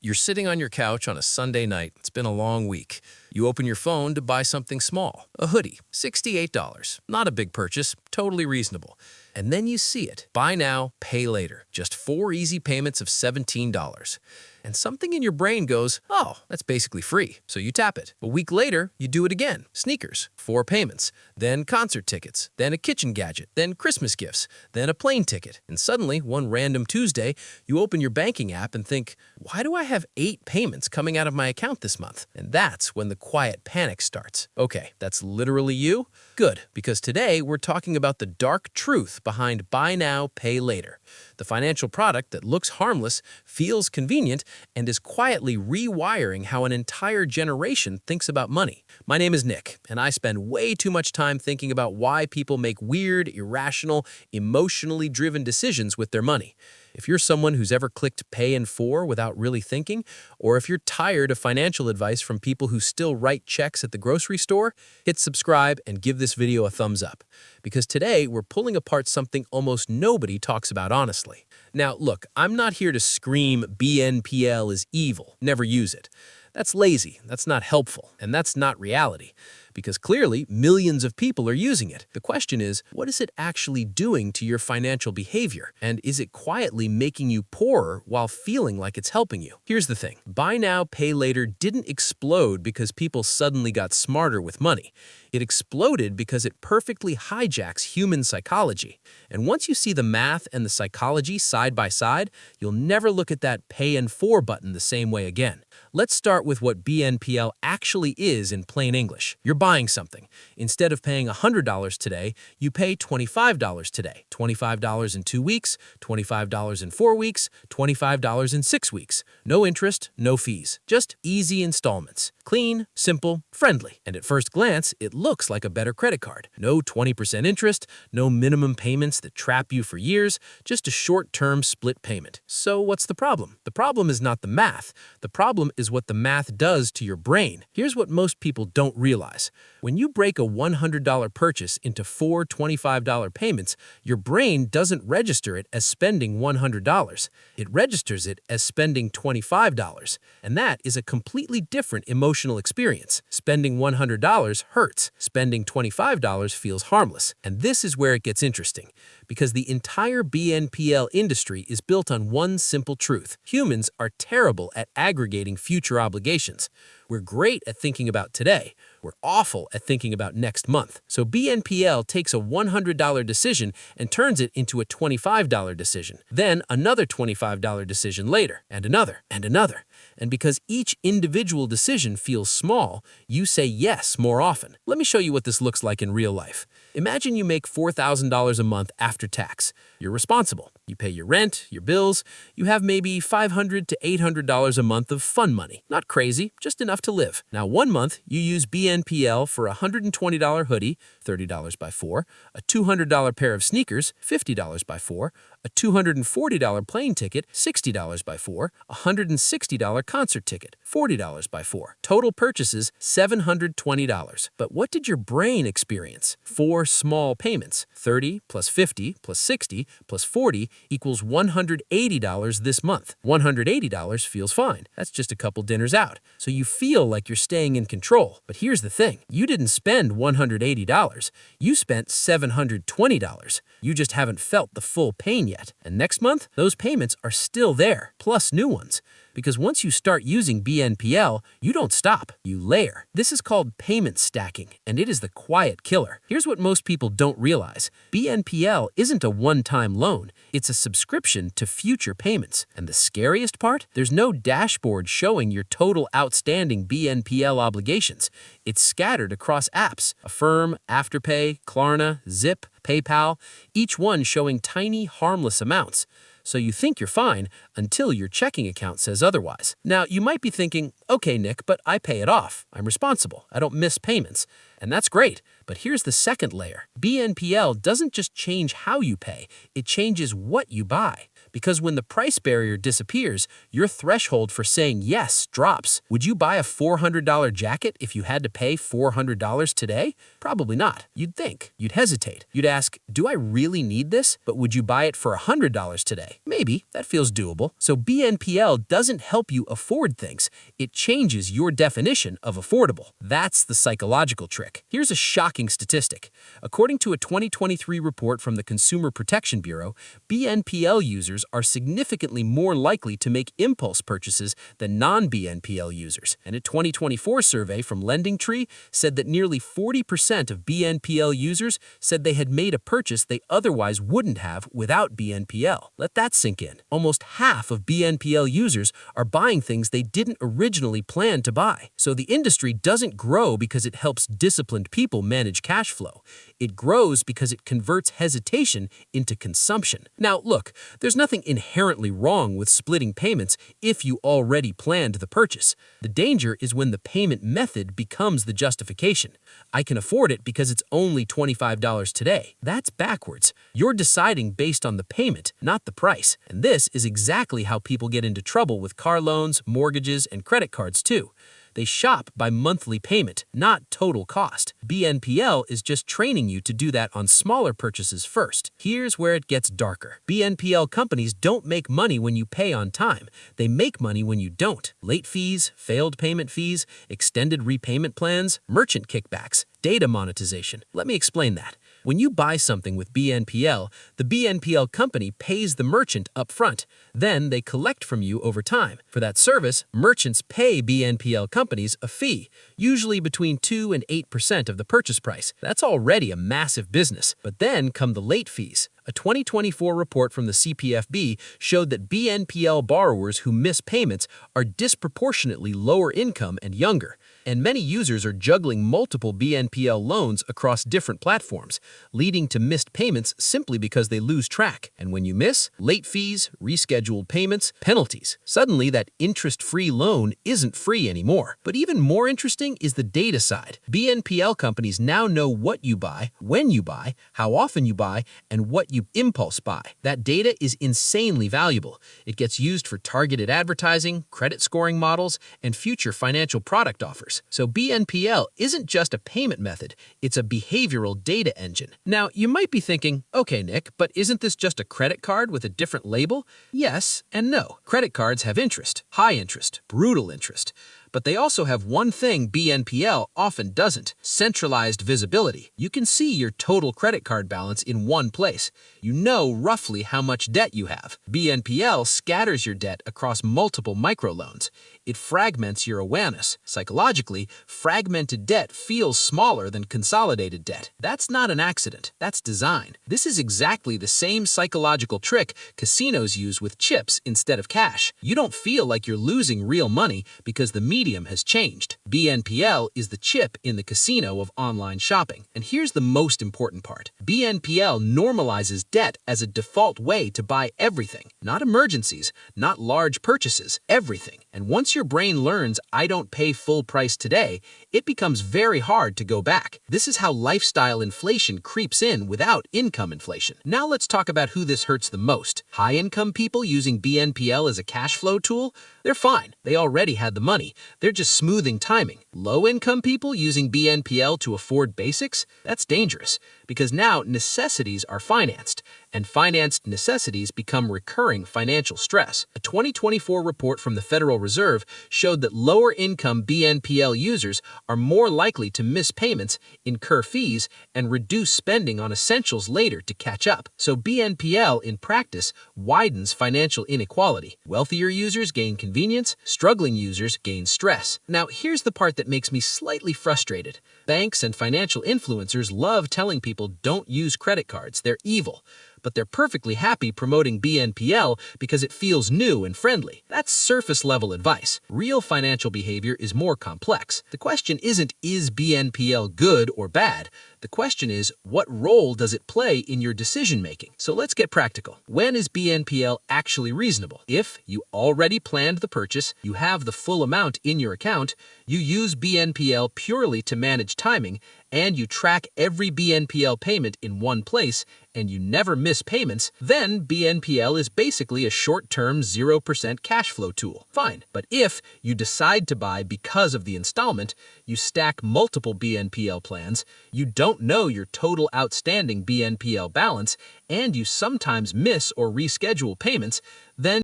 You're sitting on your couch on a Sunday night. It's been a long week. You open your phone to buy something small, a hoodie, $68. Not a big purchase, totally reasonable. And then you see it. Buy now, pay later. Just 4 easy payments of $17. And something in your brain goes, oh, that's basically free. So you tap it. A week later, you do it again. Sneakers, 4 payments. Then concert tickets. Then a kitchen gadget. Then Christmas gifts. Then a plane ticket. And suddenly, one random Tuesday, you open your banking app and think, why do I have 8 payments coming out of my account this month? And that's when the quiet panic starts. Okay, that's literally you? Good, because today we're talking about the dark truth behind buy now, pay later. The financial product that looks harmless, feels convenient, and is quietly rewiring how an entire generation thinks about money. My name is Nick, and I spend way too much time thinking about why people make weird, irrational, emotionally driven decisions with their money. If you're someone who's ever clicked pay in 4 without really thinking, or if you're tired of financial advice from people who still write checks at the grocery store, hit subscribe and give this video a thumbs up. Because today we're pulling apart something almost nobody talks about honestly. Now look, I'm not here to scream BNPL is evil, never use it. That's lazy, that's not helpful, and that's not reality. Because clearly, millions of people are using it. The question is, what is it actually doing to your financial behavior? And is it quietly making you poorer while feeling like it's helping you? Here's the thing. Buy now, pay later didn't explode because people suddenly got smarter with money. It exploded because it perfectly hijacks human psychology. And once you see the math and the psychology side by side, you'll never look at that pay in 4 button the same way again. Let's start with what BNPL actually is in plain English. You're buying something. Instead of paying $100 today, you pay $25 today. $25 in 2 weeks, $25 in 4 weeks, $25 in 6 weeks. No interest, no fees. Just easy installments. Clean, simple, friendly. And at first glance, it looks like a better credit card. No 20% interest, no minimum payments that trap you for years, just a short-term split payment. So what's the problem? The problem is not the math. The problem is what the math does to your brain. Here's what most people don't realize. When you break a $100 purchase into 4 $25 payments, your brain doesn't register it as spending $100. It registers it as spending $25. And that is a completely different emotional experience. Spending $100 hurts. Spending $25 feels harmless. And this is where it gets interesting, because the entire BNPL industry is built on one simple truth. Humans are terrible at aggregating future obligations. We're great at thinking about today. We're awful at thinking about next month. So BNPL takes a $100 decision and turns it into a $25 decision. Then another $25 decision later, and another, and another. And because each individual decision feels small, you say yes more often. Let me show you what this looks like in real life. Imagine you make $4,000 a month after tax. You're responsible. You pay your rent, your bills. You have maybe $500 to $800 a month of fun money. Not crazy, just enough to live. Now, one month, you use BNPL for a $120 hoodie, $30 by 4, a $200 pair of sneakers, $50 by 4, a $240 plane ticket, $60 by 4, a $160 concert ticket, $40 by 4. Total purchases, $720. But what did your brain experience? 4 small payments, 30 plus 50 plus 60 plus 40 equals $180 this month. $180 feels fine. That's just a couple dinners out. So you feel like you're staying in control. But here's the thing. You didn't spend $180. You spent $720. You just haven't felt the full pain yet. And next month, those payments are still there, plus new ones. Because once you start using BNPL, you don't stop, you layer. This is called payment stacking, and it is the quiet killer. Here's what most people don't realize. BNPL isn't a one-time loan. It's a subscription to future payments. And the scariest part? There's no dashboard showing your total outstanding BNPL obligations. It's scattered across apps: Affirm, Afterpay, Klarna, Zip, PayPal, each one showing tiny, harmless amounts. So you think you're fine until your checking account says otherwise. Now, you might be thinking, okay, Nick, but I pay it off. I'm responsible. I don't miss payments. And that's great. But here's the second layer. BNPL doesn't just change how you pay. It changes what you buy. because when the price barrier disappears, your threshold for saying yes drops. Would you buy a $400 jacket if you had to pay $400 today? Probably not. You'd think. You'd hesitate. You'd ask, do I really need this? But would you buy it for $100 today? Maybe. That feels doable. So BNPL doesn't help you afford things. It changes your definition of affordable. That's the psychological trick. Here's a shocking statistic. According to a 2023 report from the Consumer Protection Bureau, BNPL users are significantly more likely to make impulse purchases than non-BNPL users. And a 2024 survey from LendingTree said that nearly 40% of BNPL users said they had made a purchase they otherwise wouldn't have without BNPL. Let that sink in. Almost half of BNPL users are buying things they didn't originally plan to buy. So the industry doesn't grow because it helps disciplined people manage cash flow. It grows because it converts hesitation into consumption. Now, look, there's nothing inherently wrong with splitting payments if you already planned the purchase. The danger is when the payment method becomes the justification. I can afford it because it's only $25 today. That's backwards. You're deciding based on the payment, not the price. And this is exactly how people get into trouble with car loans, mortgages, and credit cards too. They shop by monthly payment, not total cost. BNPL is just training you to do that on smaller purchases first. Here's where it gets darker. BNPL companies don't make money when you pay on time. They make money when you don't. Late fees, failed payment fees, extended repayment plans, merchant kickbacks, data monetization. Let me explain that. When you buy something with BNPL, the BNPL company pays the merchant upfront. Then they collect from you over time. For that service, merchants pay BNPL companies a fee, usually between 2 and 8% of the purchase price. That's already a massive business. But then come the late fees. A 2024 report from the CPFB showed that BNPL borrowers who miss payments are disproportionately lower income and younger. And many users are juggling multiple BNPL loans across different platforms, leading to missed payments simply because they lose track. And when you miss, late fees, rescheduled payments, penalties. Suddenly, that interest-free loan isn't free anymore. But even more interesting is the data side. BNPL companies now know what you buy, when you buy, how often you buy, and what you impulse buy. That data is insanely valuable. It gets used for targeted advertising, credit scoring models, and future financial product offers. So BNPL isn't just a payment method, it's a behavioral data engine. Now, you might be thinking, okay, Nick, but isn't this just a credit card with a different label? Yes and no. Credit cards have interest, high interest, brutal interest. But they also have one thing BNPL often doesn't: centralized visibility. You can see your total credit card balance in one place. You know roughly how much debt you have. BNPL scatters your debt across multiple microloans. It fragments your awareness. Psychologically, fragmented debt feels smaller than consolidated debt. That's not an accident. That's design. This is exactly the same psychological trick casinos use with chips instead of cash. You don't feel like you're losing real money because the medium has changed. BNPL is the chip in the casino of online shopping. And here's the most important part. BNPL normalizes debt as a default way to buy everything. Not emergencies, not large purchases, everything. And once your brain learns, I don't pay full price today, it becomes very hard to go back. This is how lifestyle inflation creeps in without income inflation. Now let's talk about who this hurts the most. High-income people using BNPL as a cash flow tool? They're fine. They already had the money. They're just smoothing timing. Low-income people using BNPL to afford basics? That's dangerous, because now necessities are financed, and financed necessities become recurring financial stress. A 2024 report from the Federal Reserve showed that lower-income BNPL users are more likely to miss payments, incur fees, and reduce spending on essentials later to catch up. So BNPL, in practice, widens financial inequality. Wealthier users gain convenience, struggling users gain stress. Now, here's the part that makes me slightly frustrated. Banks and financial influencers love telling people don't use credit cards, they're evil. But they're perfectly happy promoting BNPL because it feels new and friendly. That's surface-level advice. Real financial behavior is more complex. The question isn't, is BNPL good or bad? The question is, what role does it play in your decision-making? So let's get practical. When is BNPL actually reasonable? If you already planned the purchase, you have the full amount in your account, you use BNPL purely to manage timing, and you track every BNPL payment in one place, and you never miss payments, then BNPL is basically a short-term 0% cash flow tool. Fine. But if you decide to buy because of the installment, you stack multiple BNPL plans, you don't know your total outstanding BNPL balance, and you sometimes miss or reschedule payments, then